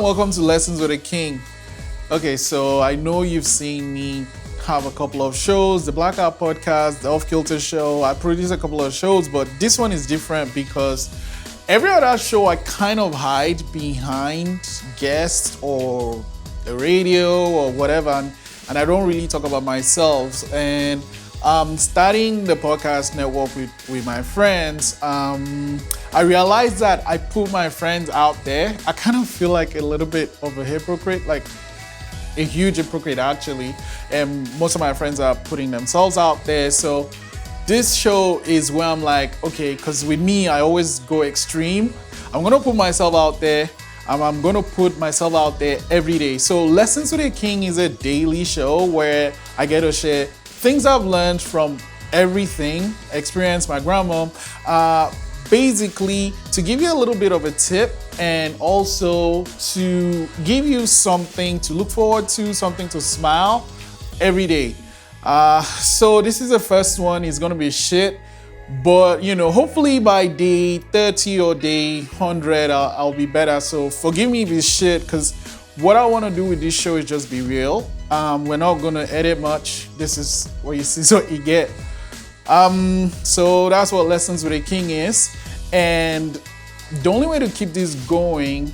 welcome to Lessons with a King. Okay, so I know you've seen me have a couple of shows, the Blackout Podcast, the Off Kilter Show. I produce a couple of shows, but this one is different because every other show I kind of hide behind guests or the radio or whatever, and I don't really talk about myself. And starting the podcast network with my friends, I realized that I put my friends out there. I kind of feel like a little bit of a hypocrite, like a huge hypocrite actually. And most of my friends are putting themselves out there. So this show is where I'm like, okay, because with me, I always go extreme. I'm gonna put myself out there. I'm gonna put myself out there every day. So Lessons with a King is a daily show where I get to share things I've learned from everything, experience my grandma, basically to give you a little bit of a tip and also to give you something to look forward to, something to smile every day. So this is the first one. It's gonna be shit, but hopefully by day 30 or day 100, I'll be better. So forgive me if it's shit, because what I want to do with this show is just be real. We're not gonna edit much. This is what you see, is what you get. So that's what Lessons with a King is. And the only way to keep this going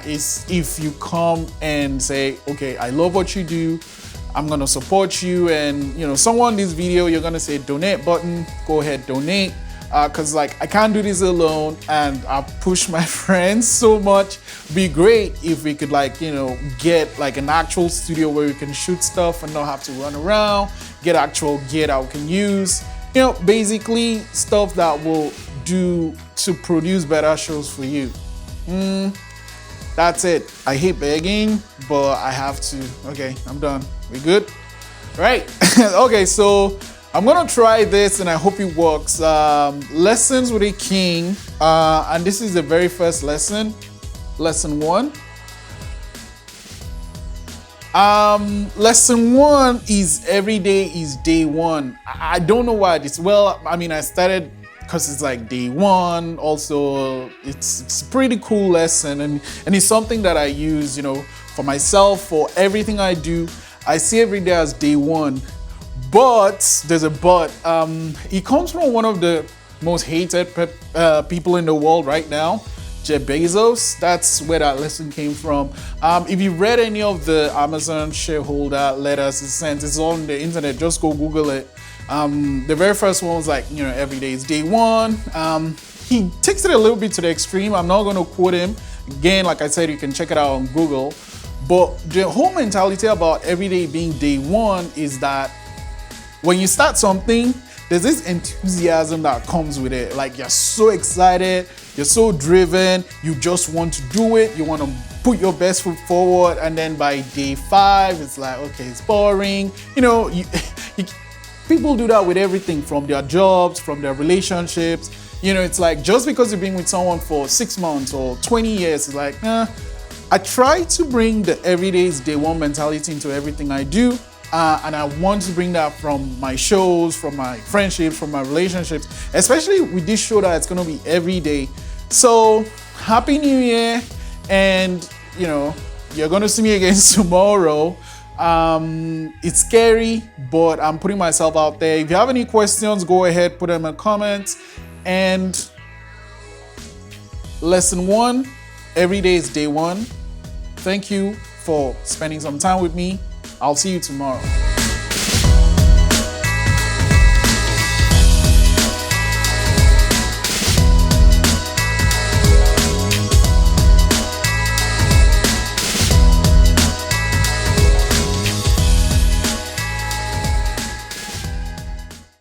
is if you come and say, okay, I love what you do. I'm gonna support you. And somewhere in this video, you're gonna say donate button, go ahead, donate. Cause I can't do this alone, and I push my friends so much. Be great if we could get an actual studio where we can shoot stuff and not have to run around, get actual gear that we can use. Basically stuff that will do to produce better shows for you. That's it. I hate begging, but I have to. Okay, I'm done. We good? Right. Okay, so I'm gonna try this and I hope it works. Lessons with a King, and this is the very first lesson, lesson 1. Lesson 1 is every day is day 1. I don't know why this. Well, I started because it's like day 1. Also, it's a pretty cool lesson, and it's something that I use, for myself, for everything I do. I see every day as day 1. But there's a but. It comes from one of the most hated people in the world right now, Jeff Bezos. That's where that lesson came from. If you read any of the Amazon shareholder letters he sent, it's on the internet. Just go Google it. The very first one was every day is day 1. He takes it a little bit to the extreme. I'm not going to quote him. Again, like I said, you can check it out on Google. But the whole mentality about every day being day 1 is that when you start something, there's this enthusiasm that comes with it. Like you're so excited, you're so driven, you just want to do it, you want to put your best foot forward, and then by day 5, it's like, okay, it's boring. People do that with everything, from their jobs, from their relationships. It's like just because you've been with someone for 6 months or 20 years, it's like, I try to bring the everyday is day 1 mentality into everything I do. And I want to bring that from my shows, from my friendships, from my relationships, especially with this show that it's going to be every day. So Happy New Year. And, you're going to see me again tomorrow. It's scary, but I'm putting myself out there. If you have any questions, go ahead, put them in the comments. And lesson 1, every day is day 1. Thank you for spending some time with me. I'll see you tomorrow.